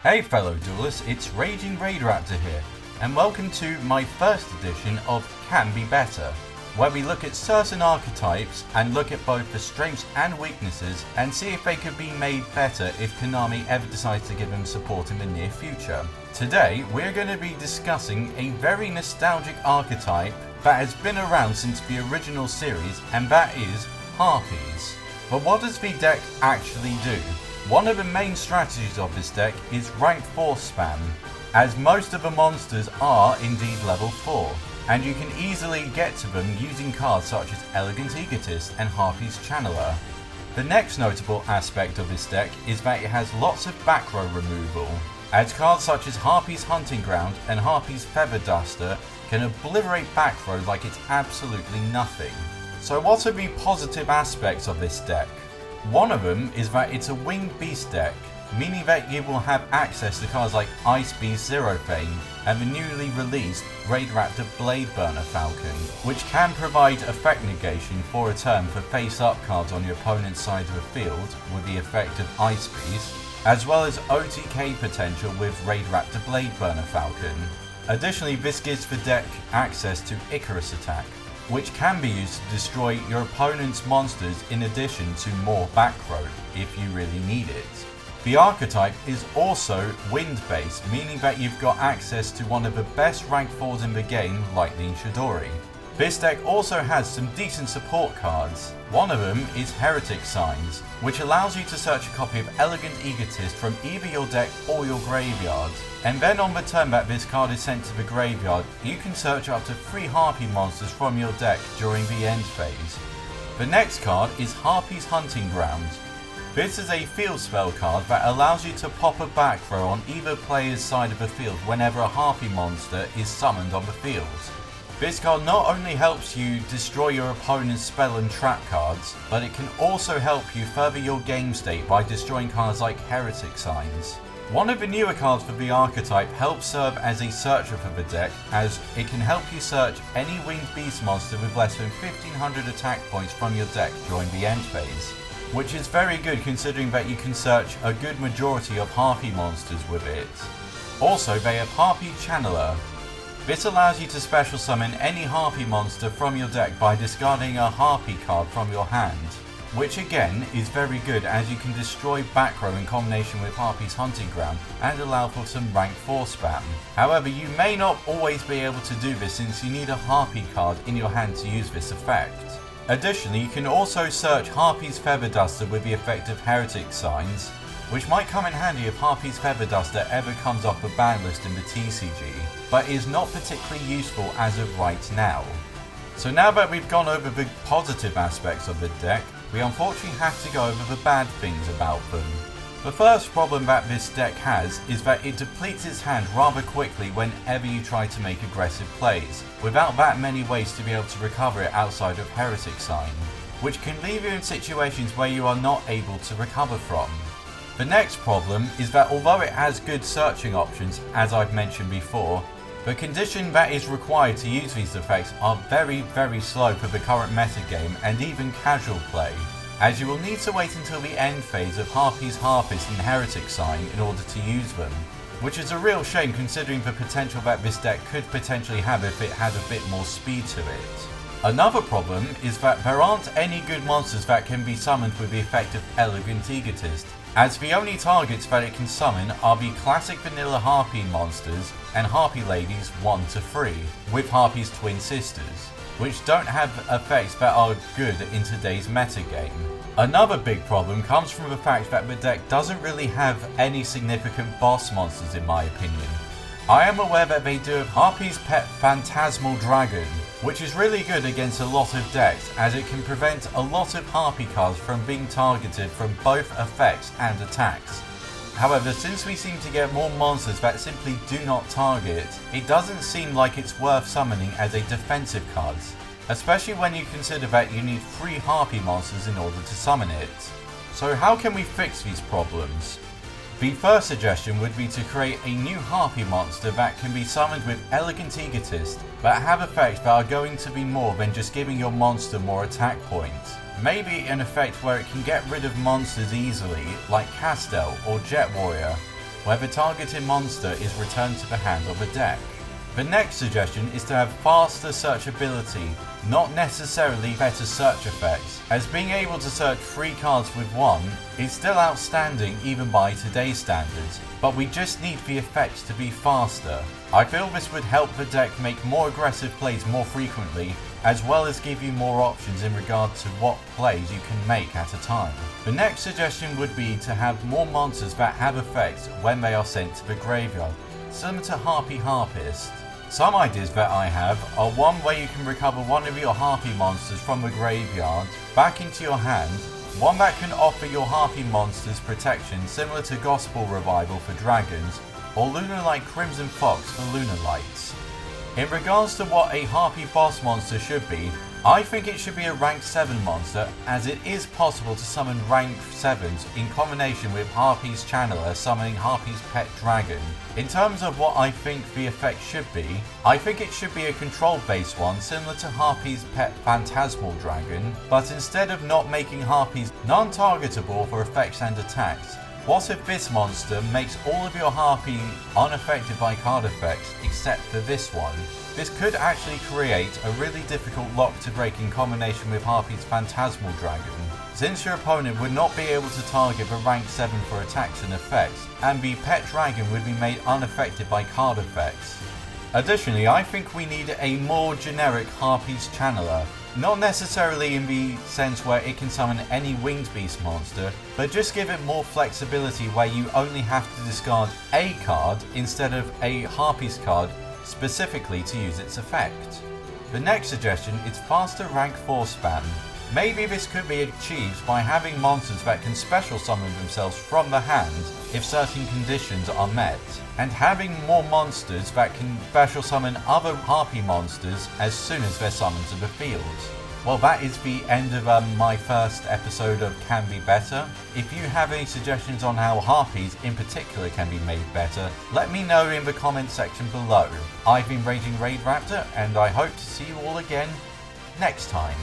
Hey fellow duelists, it's RagingRaidRaptor here, and welcome to my first edition of Can Be Better, where we look at certain archetypes and look at both the strengths and weaknesses and see if they could be made better if Konami ever decides to give them support in the near future. Today we're going to be discussing a very nostalgic archetype that has been around since the original series, and that is Harpies. But what does the deck actually do? One of the main strategies of this deck is rank 4 spam, as most of the monsters are indeed level 4, and you can easily get to them using cards such as Elegant Egotist and Harpies Channeler. The next notable aspect of this deck is that it has lots of back row removal, as cards such as Harpies Hunting Ground and Harpies Feather Duster can obliterate back row like it's absolutely nothing. So what are the positive aspects of this deck? One of them is that it's a winged beast deck, meaning that you will have access to cards like Ice Beast Zero Fame and the newly released RagingRaidRaptor Blade Burner Falcon, which can provide effect negation for a turn for face-up cards on your opponent's side of the field with the effect of Ice Beast, as well as OTK potential with RagingRaidRaptor Blade Burner Falcon. Additionally, this gives the deck access to Icarus Attack, which can be used to destroy your opponent's monsters in addition to more back row if you really need it. The archetype is also wind based, meaning that you've got access to one of the best rank 4s in the game, Lightning Chidori. This deck also has some decent support cards. One of them is Heretic Signs, which allows you to search a copy of Elegant Egotist from either your deck or your graveyard. And then on the turn that this card is sent to the graveyard, you can search up to 3 Harpy monsters from your deck during the end phase. The next card is Harpies Hunting Ground. This is a field spell card that allows you to pop a back row on either player's side of the field whenever a Harpy monster is summoned on the field. This card not only helps you destroy your opponent's spell and trap cards, but it can also help you further your game state by destroying cards like Heretic Signs. One of the newer cards for the archetype helps serve as a searcher for the deck, as it can help you search any winged beast monster with less than 1500 attack points from your deck during the end phase, which is very good considering that you can search a good majority of Harpy monsters with it. Also, they have Harpy Channeler. This allows you to special summon any Harpy monster from your deck by discarding a Harpy card from your hand, which again is very good as you can destroy back row in combination with Harpies Hunting Ground and allow for some rank 4 spam. However, you may not always be able to do this since you need a Harpy card in your hand to use this effect. Additionally, you can also search Harpies Feather Duster with the effect of Heretic Signs, which might come in handy if Harpies Feather Duster ever comes off the ban list in the TCG, but is not particularly useful as of right now. So now that we've gone over the positive aspects of the deck, we unfortunately have to go over the bad things about them. The first problem that this deck has is that it depletes its hand rather quickly whenever you try to make aggressive plays, without that many ways to be able to recover it outside of Heretic Sign, which can leave you in situations where you are not able to recover from. The next problem is that although it has good searching options, as I've mentioned before, the condition that is required to use these effects are very slow for the current metagame and even casual play, as you will need to wait until the end phase of Harpies Harpist and Heretic Sign in order to use them, which is a real shame considering the potential that this deck could potentially have if it had a bit more speed to it. Another problem is that there aren't any good monsters that can be summoned with the effect of Elegant Egotist, as the only targets that it can summon are the classic vanilla Harpy monsters and Harpy Ladies 1 to 3, with Harpy's twin sisters, which don't have effects that are good in today's metagame. Another big problem comes from the fact that the deck doesn't really have any significant boss monsters in my opinion. I am aware that they do have Harpy's Pet Phantasmal Dragon, which is really good against a lot of decks as it can prevent a lot of Harpy cards from being targeted from both effects and attacks. However, since we seem to get more monsters that simply do not target, it doesn't seem like it's worth summoning as a defensive card, especially when you consider that you need 3 Harpy monsters in order to summon it. So how can we fix these problems? The first suggestion would be to create a new Harpy monster that can be summoned with Elegant Egotist, but have effects that are going to be more than just giving your monster more attack points. Maybe an effect where it can get rid of monsters easily, like Castel or Jet Warrior, where the targeted monster is returned to the hand of the deck. The next suggestion is to have faster searchability, not necessarily better search effects, as being able to search 3 cards with 1 is still outstanding even by today's standards, but we just need the effects to be faster. I feel this would help the deck make more aggressive plays more frequently, as well as give you more options in regard to what plays you can make at a time. The next suggestion would be to have more monsters that have effects when they are sent to the graveyard, similar to Harpist. Some ideas that I have are one where you can recover one of your Harpy monsters from the graveyard back into your hand, one that can offer your Harpy monsters protection similar to Gospel Revival for dragons, or Lunalight Crimson Fox for Lunalights. In regards to what a Harpy boss monster should be, I think it should be a rank 7 monster, as it is possible to summon rank 7s in combination with Harpy's Channeler summoning Harpy's Pet Dragon. In terms of what I think the effect should be, I think it should be a control based one similar to Harpy's Pet Phantasmal Dragon, but instead of not making Harpies non-targetable for effects and attacks, what if this monster makes all of your Harpy unaffected by card effects except for this one? This could actually create a really difficult lock to break in combination with Harpy's Phantasmal Dragon, since your opponent would not be able to target the rank 7 for attacks and effects, and the Pet Dragon would be made unaffected by card effects. Additionally, I think we need a more generic Harpy's Channeler, not necessarily in the sense where it can summon any winged beast monster, but just give it more flexibility where you only have to discard a card instead of a Harpy's card specifically to use its effect. The next suggestion is faster rank 4 spam. Maybe this could be achieved by having monsters that can special summon themselves from the hand if certain conditions are met, and having more monsters that can special summon other Harpy monsters as soon as they're summoned to the field. Well, that is the end of my first episode of Can Be Better. If you have any suggestions on how Harpies in particular can be made better, let me know in the comment section below. I've been RagingRaidRaptor, and I hope to see you all again next time.